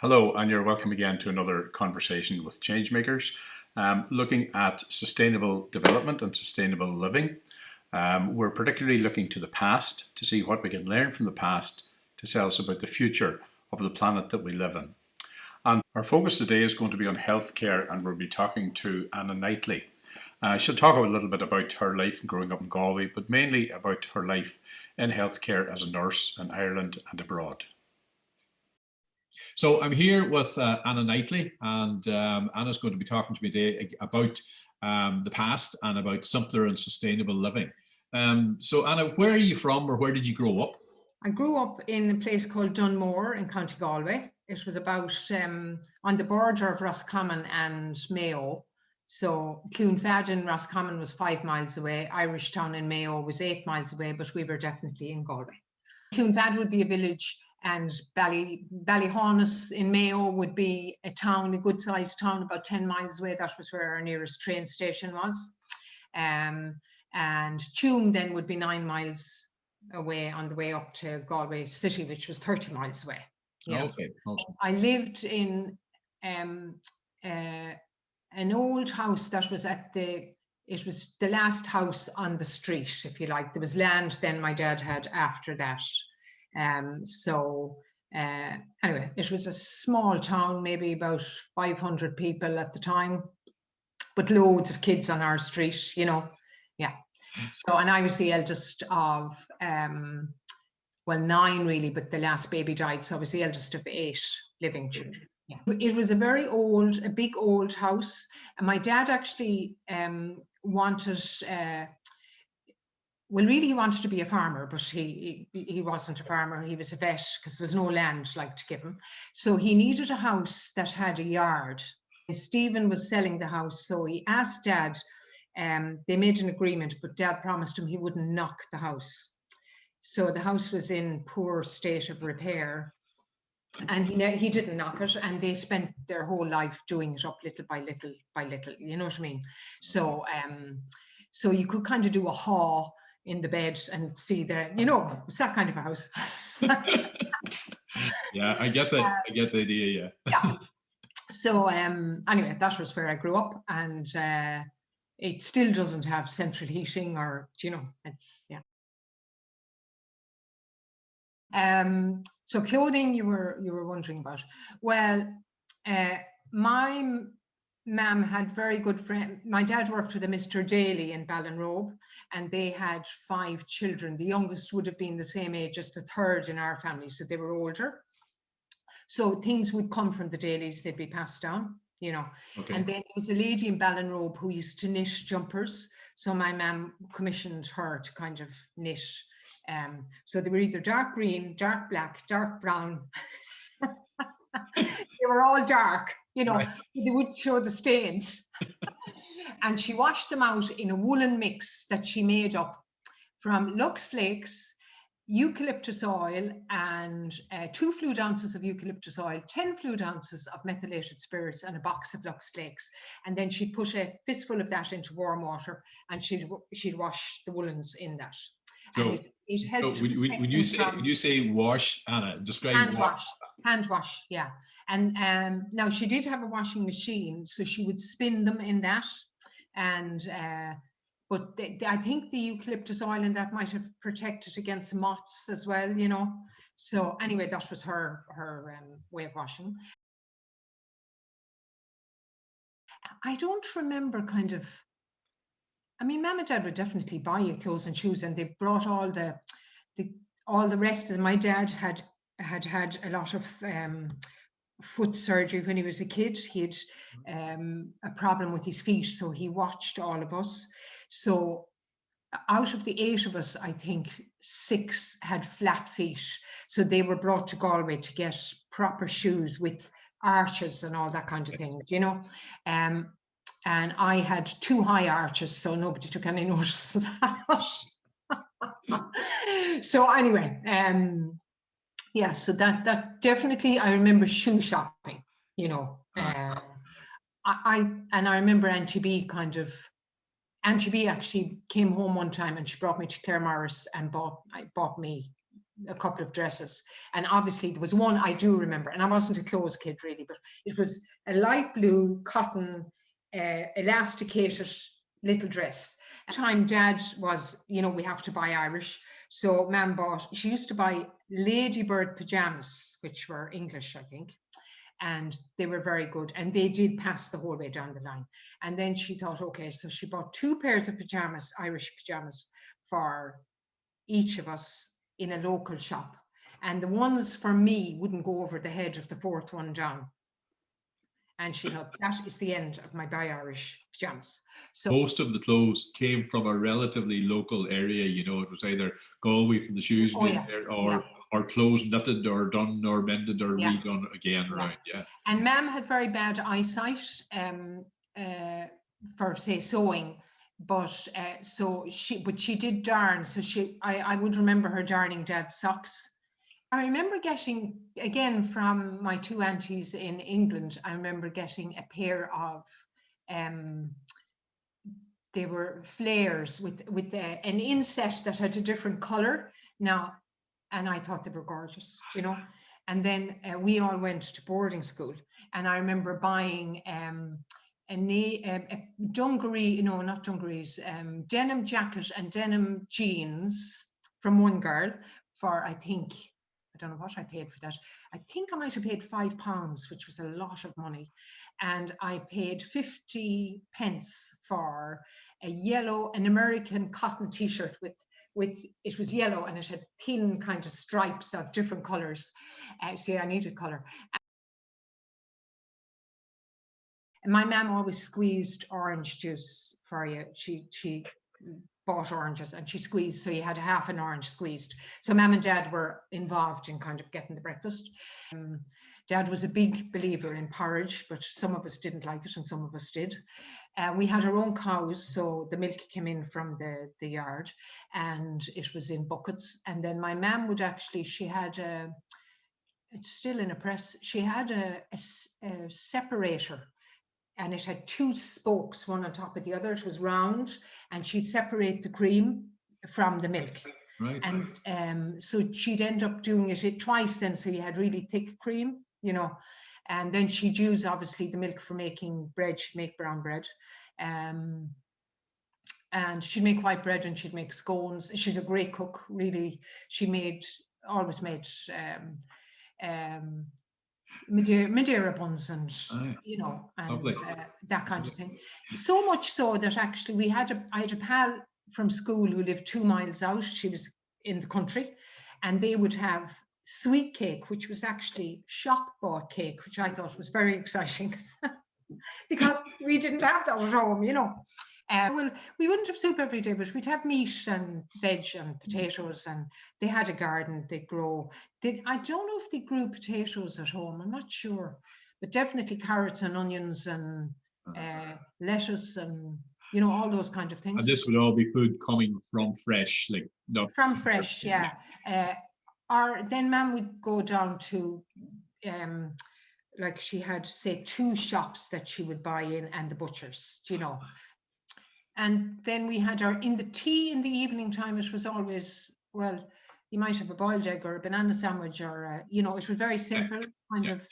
Hello, and you're welcome again to another conversation with ChangeMakers, looking at sustainable development and sustainable living. We're particularly looking to the past to see what we can learn from the past to tell us about the future of the planet that we live in. And our focus today is going to be on healthcare, and we'll be talking to Anna Knightley. She'll talk a little bit about her life growing up in Galway, but mainly about her life in healthcare as a nurse in Ireland and abroad. So I'm here with Anna Knightley, and Anna's going to be talking to me today about the past and about simpler and sustainable living. So Anna, where are you from, or where did you grow up? I grew up in a place called Dunmore in County Galway. It was about on the border of Roscommon and Mayo. So Clonfadden, Roscommon was 5 miles away. Irishtown in Mayo was 8 miles away, but we were definitely in Galway. Clonfadden would be a village, and Ballyhaunis in Mayo would be a town, a good sized town, about 10 miles away. That was where our nearest train station was. And Tuam then would be 9 miles away on the way up to Galway city, which was 30 miles away. Okay. Awesome. I lived in an old house that was it was the last house on the street, if you like. There was land then my dad had after that. Anyway, it was a small town, maybe about 500 people at the time, but loads of kids on our street, yeah. So, and I was the eldest of, 9 really, but the last baby died, so I was the eldest of 8 living children. Yeah. It was a big old house, and my dad actually wanted, he wanted to be a farmer, but he wasn't a farmer. He was a vet, because there was no land to give him. So he needed a house that had a yard. Stephen was selling the house, so he asked Dad. They made an agreement, but Dad promised him he wouldn't knock the house. So the house was in poor state of repair, and he didn't knock it, and they spent their whole life doing it up little by little by little. You know what I mean? So so you could kind of do a haw in the bed and see it's that kind of a house. Yeah, I get the idea. Yeah. So anyway, that was where I grew up, and it still doesn't have central heating, or it's yeah. So clothing, you were wondering about. Well, my mum had very good friend. My dad worked with a Mr. Daly in Ballinrobe, and they had 5 children. The youngest would have been the same age as the third in our family, so they were older. So things would come from the Dalys, they'd be passed down, Okay. And then there was a lady in Ballinrobe who used to knit jumpers. So my mum commissioned her to kind of knit. So they were either dark green, dark black, dark brown. They were all dark, right. They would show the stains. And she washed them out in a woolen mix that she made up from Lux Flakes, eucalyptus oil, and 2 fluid ounces of eucalyptus oil, 10 fluid ounces of methylated spirits, and a box of Lux Flakes. And then she'd put a fistful of that into warm water, and she'd wash the woolens in that. So, and it helped. So would you say wash, Anna? Describe hand wash, yeah. And now she did have a washing machine, so she would spin them in that, and but I think the eucalyptus oil in that might have protected against moths as well, So anyway, that was her way of washing. I don't remember Mum and Dad would definitely buy you clothes and shoes, and they brought all the rest of them. My dad had a lot of foot surgery when he was a kid. He had a problem with his feet, so he watched all of us. So out of the 8 of us, I think 6 had flat feet. So they were brought to Galway to get proper shoes with arches and all that kind of thing, and I had 2 high arches, so nobody took any notice of that. So anyway, yeah, so that definitely, I remember shoe shopping, I remember Auntie B Auntie B actually came home one time, and she brought me to Clare Morris and bought me a couple of dresses. And obviously there was one I do remember, and I wasn't a clothes kid really, but it was a light blue cotton elasticated little dress. At the time Dad was, you know, we have to buy Irish, so Mam bought, she used to buy ladybird pajamas, which were English, I think, and they were very good, and they did pass the whole way down the line. And then she thought, okay, so she bought 2 pairs of pajamas, Irish pajamas, for each of us in a local shop, and the ones for me wouldn't go over the head of the 4th one down. And she thought, that is the end of my Buy Irish pajamas. So most of the clothes came from a relatively local area. You know, it was either Galway from the shoes there, or clothes knitted or done or mended or redone again around. Yeah. And Mam had very bad eyesight for, say, sewing, but she did darn. So I would remember her darning Dad's socks. I remember getting, again, from my 2 aunties in England, I remember getting a pair of, they were flares with an inset that had a different colour now, and I thought they were gorgeous, you know. And then we all went to boarding school, and I remember buying a dungaree, no, not dungarees, denim jacket and denim jeans from one girl for, I think, I don't know what I paid for that. I think I might have paid £5, which was a lot of money. And I paid 50 pence for an American cotton t-shirt with it was yellow and it had thin kind of stripes of different colors. See, I needed color. And my mum always squeezed orange juice for you. She bought oranges and she squeezed, so you had half an orange squeezed. So Mum and Dad were involved in kind of getting the breakfast. Dad was a big believer in porridge, but some of us didn't like it and some of us did. We had our own cows, so the milk came in from the yard and it was in buckets. And then my mum would actually, she had it's still in a press, she had a separator, and it had 2 spokes, one on top of the other. It was round, and she'd separate the cream from the milk. Right. And so she'd end up doing it twice then, so you had really thick cream, you know. And then she'd use, obviously, the milk for making bread. She'd make brown bread. And she'd make white bread and she'd make scones. She's a great cook, really. She always made Madeira buns and you know, and that kind of thing. So much so that actually I had a pal from school who lived 2 miles out. She was in the country, and they would have sweet cake, which was actually shop bought cake, which I thought was very exciting because we didn't have that at home, you know. Well, we wouldn't have soup every day, but we'd have meat and veg and potatoes, and they had a garden. They grow. I don't know if they grew potatoes at home. I'm not sure, but definitely carrots and onions and lettuce and, you know, all those kind of things. And this would all be food coming from fresh, like not from fresh, yeah. Or then Mum would go down to, like she had, say, 2 shops that she would buy in and the butchers, you know. And then we had in the tea in the evening time, it was always, well, you might have a boiled egg or a banana sandwich or, you know, it was very simple kind of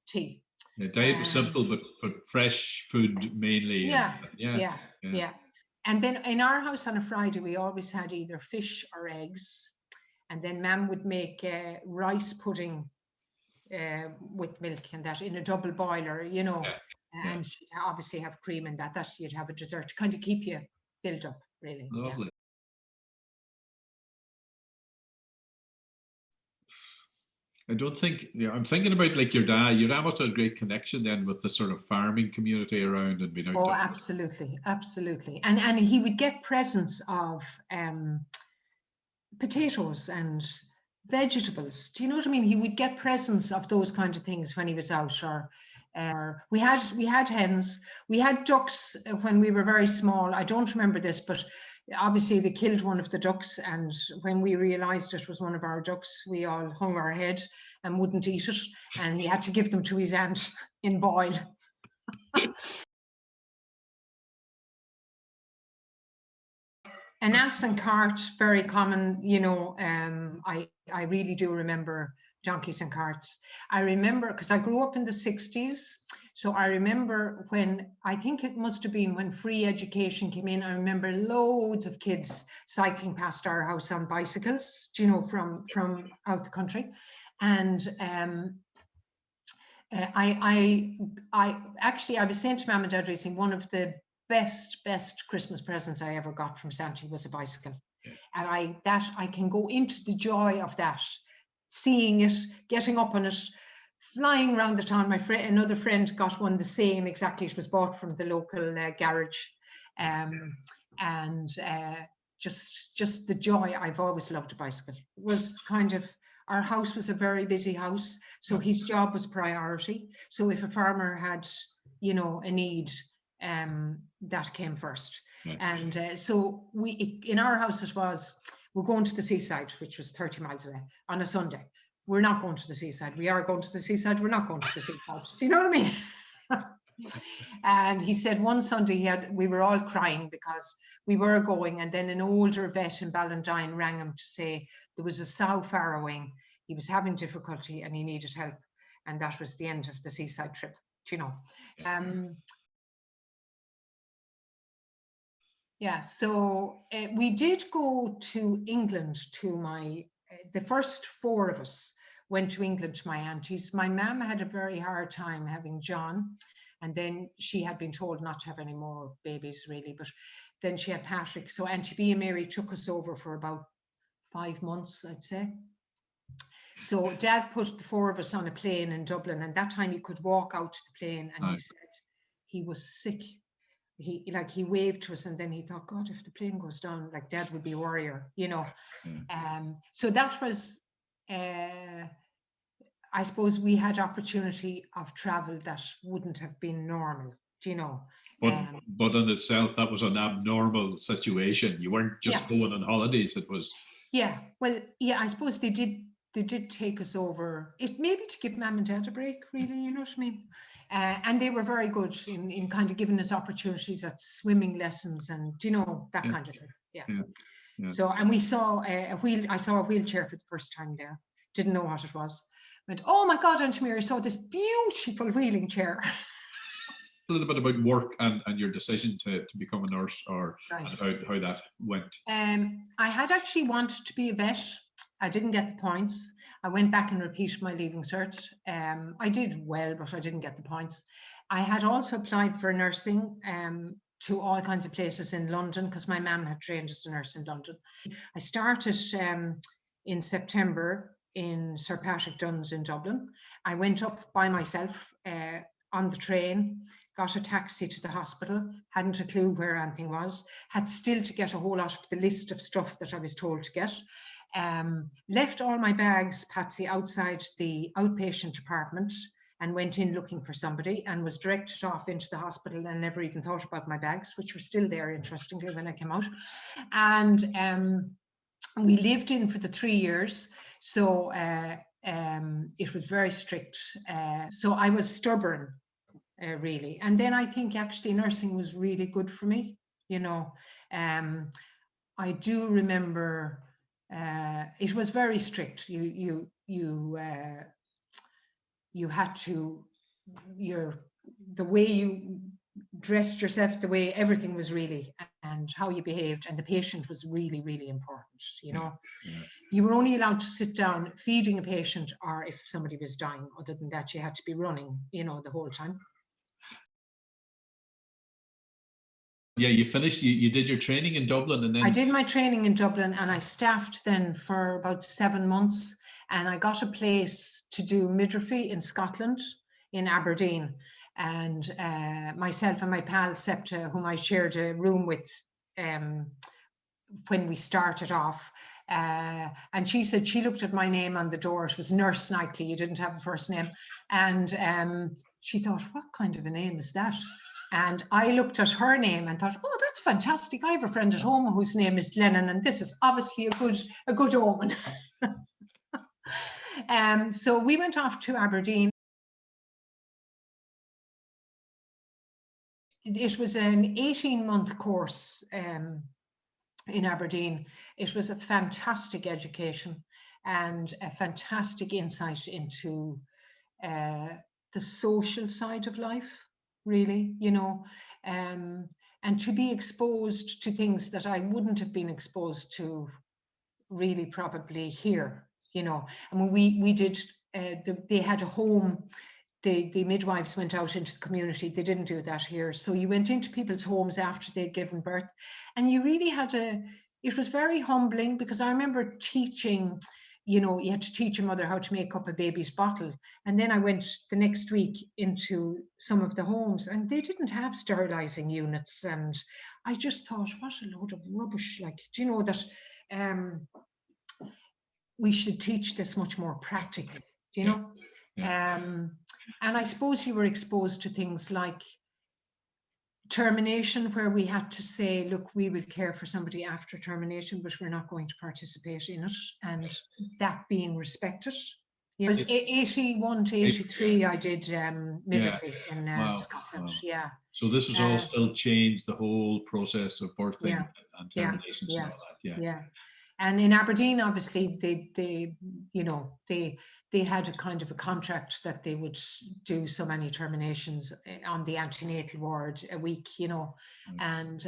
tea. Yeah, diet was simple, but fresh food mainly. Yeah. And then in our house on a Friday, we always had either fish or eggs. And then Mum would make rice pudding with milk and that in a double boiler, you know. And she'd obviously have cream in that you'd have a dessert to kind of keep you filled up, really. Lovely. I don't think, I'm thinking about like your dad. Your dad must have a great connection then with the sort of farming community around and being out. Oh, absolutely, absolutely. And he would get presents of potatoes and vegetables. Do you know what I mean? He would get presents of those kind of things when he was out. Or we had hens, we had ducks when we were very small. I don't remember this, but obviously they killed one of the ducks, and when we realized it was one of our ducks, we all hung our head and wouldn't eat it, and he had to give them to his aunt in boil. An ass and cart, very common, you know. I really do remember donkeys and carts. I remember, because I grew up in the 60s, so I remember when, I think it must have been when free education came in, I remember loads of kids cycling past our house on bicycles, you know, from out the country. And I was saying to Mum and Dad recently, one of the best Christmas presents I ever got from Santa was a bicycle. Yeah. And I can go into the joy of that, seeing it, getting up on it, flying around the town. Another friend got one the same exactly. It was bought from the local garage, and just the joy. I've always loved a bicycle. It was kind of, our house was a very busy house, so his job was priority. So if a farmer had, you know, a need, that came first. Right. And so in our house it was, we're going to the seaside, which was 30 miles away, on a Sunday. We're not going to the seaside. We are going to the seaside. We're not going to the seaside. Do you know what I mean? And he said one Sunday we were all crying because we were going, and then an older vet in Ballandine rang him to say there was a sow farrowing. He was having difficulty and he needed help. And that was the end of the seaside trip, do you know. Yeah, so we did go to England to the first 4 of us went to England to my auntie's. My mum had a very hard time having John, and then she had been told not to have any more babies really, but then she had Patrick. So Auntie B and Mary took us over for about 5 months, I'd say. So Dad put the 4 of us on a plane in Dublin, and that time he could walk out to the plane, and he said he was sick. He waved to us, and then he thought, God, if the plane goes down, like Dad would be a warrior, you know. So that was, I suppose we had opportunity of travel that wouldn't have been normal, do you know. But in itself, that was an abnormal situation. You weren't just going on holidays. It was. Yeah, well, yeah, I suppose they did take us over, it maybe to give Mum and Dad a break, really, you know what I mean? And they were very good in kind of giving us opportunities at swimming lessons and, you know, that kind of thing. Yeah. So, and we saw I saw a wheelchair for the first time there. Didn't know what it was. Went, oh my God, Auntie Mary, I saw this beautiful wheeling chair. A little bit about work and your decision to become a nurse, or how that went. I had actually wanted to be a vet. I didn't get the points. I went back and repeated my leaving cert. I did well, but I didn't get the points. I had also applied for nursing to all kinds of places in London because my mum had trained as a nurse in London. I started in September in Sir Patrick Dunn's in Dublin. I went up by myself on the train, got a taxi to the hospital, hadn't a clue where anything was, had still to get a whole lot of the list of stuff that I was told to get. Left all my bags, Patsy, outside the outpatient department and went in looking for somebody, and was directed off into the hospital and never even thought about my bags, which were still there, interestingly, when I came out. And we lived in for the 3 years. So it was very strict. So I was stubborn, really. And then I think actually nursing was really good for me. You know, I do remember it was very strict. You had to, the way you dressed yourself, the way everything was really, and how you behaved, and the patient was really, really important, you know. You were only allowed to sit down feeding a patient, or if somebody was dying. Other than that, you had to be running, you know, the whole time. Yeah, you finished, you did your training in Dublin, and then... I did my training in Dublin, and I staffed then for about 7 months, and I got a place to do midwifery in Scotland, in Aberdeen. And myself and my pal Septa, whom I shared a room with when we started off, and she said, she looked at my name on the door, it was Nurse Knightley, you didn't have a first name, and she thought, what kind of a name is that? And I looked at her name and thought, oh, that's fantastic. I have a friend at home whose name is Lennon, and this is obviously a good omen. So we went off to Aberdeen. It was an 18-month course, in Aberdeen. It was a fantastic education and a fantastic insight into the social side of life, really, you know, and to be exposed to things that I wouldn't have been exposed to really probably here, you know. I mean, we did, they had a home, the midwives went out into the community. They didn't do that here. So you went into people's homes after they'd given birth, and you really had it was very humbling, because I remember teaching, you know, you had to teach a mother how to make up a baby's bottle. And then I went the next week into some of the homes, and they didn't have sterilizing units. And I just thought, what a load of rubbish. Like, do you know that we should teach this much more practically, do you know? Yeah. And I suppose you were exposed to things like termination, where we had to say, look, we will care for somebody after termination, but we're not going to participate in it, and that being respected. You know, 81 to 83, I did midwifery in Scotland. Wow. Yeah. So this has all still changed the whole process of birthing and terminations and all that. Yeah. And in Aberdeen, obviously, they you know, they had a kind of a contract that they would do so many terminations on the antenatal ward a week, you know, and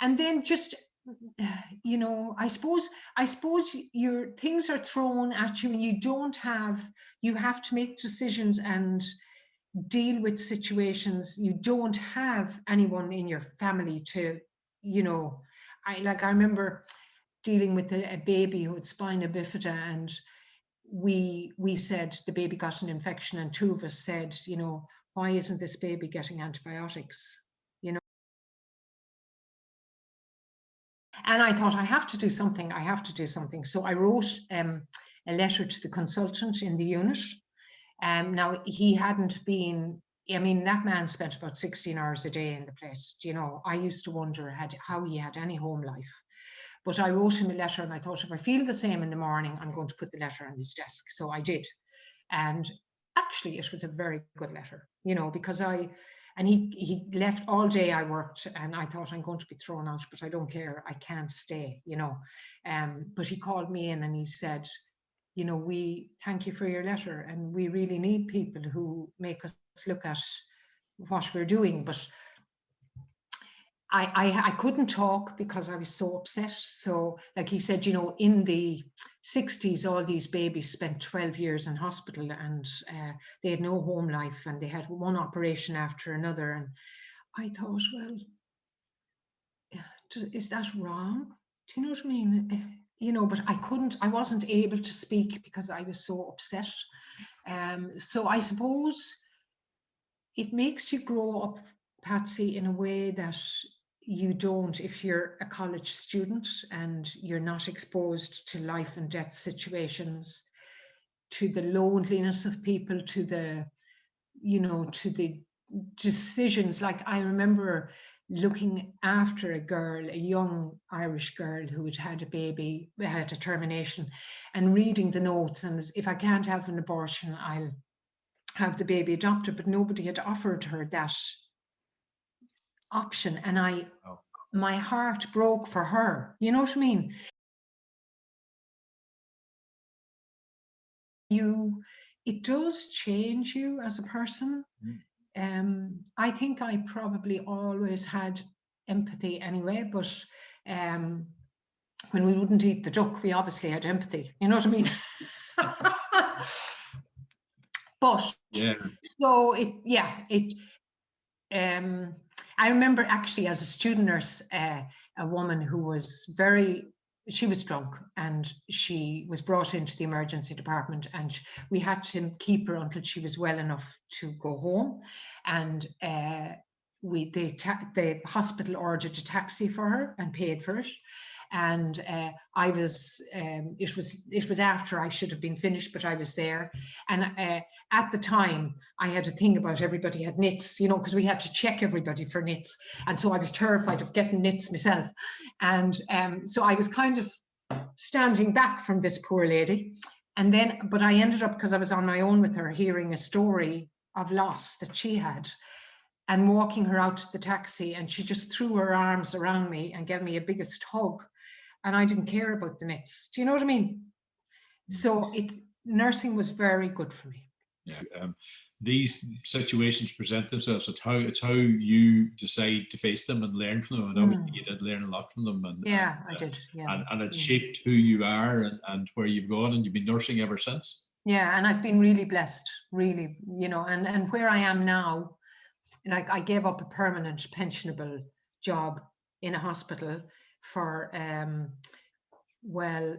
then just, you know, I suppose your things are thrown at you, and you have to make decisions and deal with situations. You don't have anyone in your family to, you know, I remember dealing with a baby who had spina bifida, and we said the baby got an infection, and two of us said, you know, why isn't this baby getting antibiotics? You know, and I thought, I have to do something. So I wrote a letter to the consultant in the unit. Now, he hadn't been, I mean, that man spent about 16 hours a day in the place. You know, I used to wonder how he had any home life. But I wrote him a letter, and I thought, if I feel the same in the morning, I'm going to put the letter on his desk. So I did. And actually, it was a very good letter, you know, because he left all day. I worked, and I thought, I'm going to be thrown out, but I don't care. I can't stay, you know. But he called me in, and he said, you know, we thank you for your letter, and we really need people who make us look at what we're doing. But I couldn't talk because I was so upset. So, like he said, you know, in the 60s, all these babies spent 12 years in hospital, and they had no home life, and they had one operation after another. And I thought, well, is that wrong? Do you know what I mean? You know, but I wasn't able to speak because I was so upset. So I suppose it makes you grow up, Patsy, in a way that you don't if you're a college student and you're not exposed to life and death situations, to the loneliness of people, to the, you know, to the decisions. Like, I remember looking after a girl, a young Irish girl who had a baby, had a termination, and reading the notes, and if I can't have an abortion, I'll have the baby adopted. But nobody had offered her that option, and my heart broke for her. You know what I mean? It does change you as a person. I think I probably always had empathy anyway, but when we wouldn't eat the duck, we obviously had empathy. You know what I mean? But so I remember actually as a student nurse, a woman who was she was drunk, and she was brought into the emergency department, and we had to keep her until she was well enough to go home. And the hospital ordered a taxi for her and paid for it. And it was after I should have been finished, but I was there. And at the time, I had a thing about everybody had nits, you know, because we had to check everybody for nits. And so I was terrified of getting nits myself. And so I was kind of standing back from this poor lady. And then, but I ended up, because I was on my own with her, hearing a story of loss that she had. and walking her out to the taxi, and she just threw her arms around me and gave me a biggest hug, and I didn't care about the next. Do you know what I mean? So nursing was very good for me. Yeah. These situations present themselves. It's how you decide to face them and learn from them. And obviously you did learn a lot from them. And yeah, I did. Yeah. And it shaped who you are and where you've gone, and you've been nursing ever since. Yeah, and I've been really blessed, really, you know, and where I am now, like I gave up a permanent pensionable job in a hospital for, well,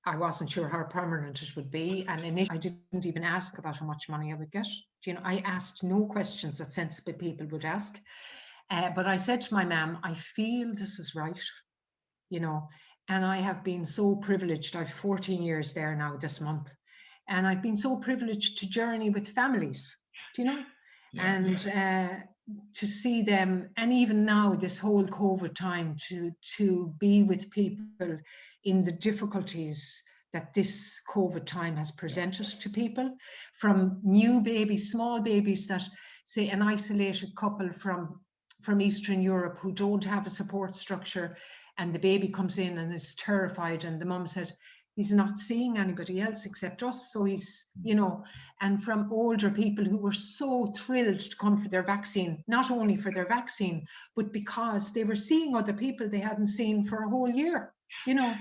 I wasn't sure how permanent it would be. And initially I didn't even ask about how much money I would get. You know, I asked no questions that sensible people would ask. But I said to my mum, I feel this is right, you know, and I have been so privileged. I've 14 years there now this month. And I've been so privileged to journey with families, do you know? Yeah, and to see them, and even now this whole COVID time, to be with people in the difficulties that this COVID time has presented to people, from new babies, small babies that, say, an isolated couple from Eastern Europe who don't have a support structure, and the baby comes in and is terrified, and the mum said, he's not seeing anybody else except us. So he's, you know, and from older people who were so thrilled to come for their vaccine, not only for their vaccine, but because they were seeing other people they hadn't seen for a whole year, you know.